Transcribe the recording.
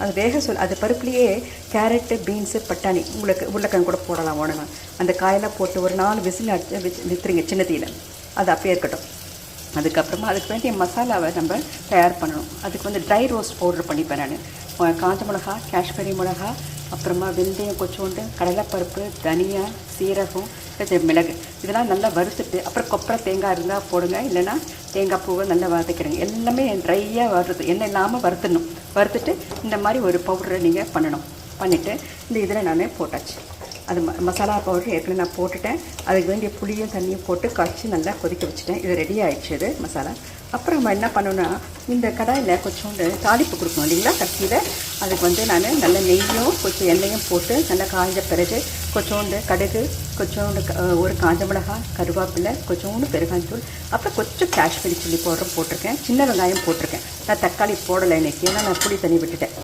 அது வேக அது பருப்புலேயே கேரட்டு, பீன்ஸு, பட்டாணி, உங்களுக்கு உருளைக்கிழங்கு கூட போடலாம் உடனே. அந்த காயெல்லாம் போட்டு ஒரு 4 விசில் அடிச்சு விற்றுருங்க சின்ன தீயில். அது அப்படியே இருக்கட்டும். அதுக்கப்புறமா அதுக்கு வேண்டிய மசாலாவை நம்ம தயார் பண்ணணும். அதுக்கு வந்து ட்ரை ரோஸ்ட் பவுடர் பண்ணிப்பேன் நான். காஞ்ச மிளகா, காஷ்மீரி மிளகா, அப்புறமா வெந்தயம் கொஞ்சோண்டு, கடலைப்பருப்பு, தனியா, சீரகம், மிளகு இதெல்லாம் நல்லா வறுத்துட்டு, அப்புறம் கொப்பரை தேங்காய் இருந்தால் போடுங்க, இல்லைன்னா தேங்காய் பூவை நல்லா வதக்கிடுங்க. எல்லாமே ட்ரையாக வறுத்து எண்ணெய் இல்லாமல் வறுத்துட்டு இந்த மாதிரி ஒரு பவுடரை நீங்கள் பண்ணிவிட்டு இந்த இதில் நான் போட்டாச்சு. அது மசாலா பவுடர் ஏற்கனவே நான் போட்டுட்டேன். அதுக்கு வேண்டிய புளியும் தண்ணியும் போட்டு காய்ச்சி நல்லா கொதிக்க வச்சுட்டேன். இது ரெடி ஆகிடுச்சு இது மசாலா. அப்புறம் நம்ம என்ன பண்ணணும்னா, இந்த கடாயில் கொஞ்சோண்டு தாளிப்பு கொடுக்கணும் இல்லைங்களா கத்தியில். அதுக்கு வந்து நான் நல்ல நெய்யும் கொஞ்சம் எண்ணெயும் போட்டு நல்லா காய்ஞ்ச பிறகு கொஞ்சோண்டு கடுகு, கொஞ்சோண்டு ஒரு காஞ்ச மிளகாய், கருவேப்பிலை, கொஞ்சோண்டு பெருங்காயத்தூள், அப்புறம் கொஞ்சம் காஷ்மீரி சில்லி பவுடரும் போட்டிருக்கேன். சின்ன வெங்காயம் போட்டிருக்கேன். நான் தக்காளி போடலை இன்றைக்கி, ஏன்னா நான் புளி தண்ணி விட்டுட்டேன்.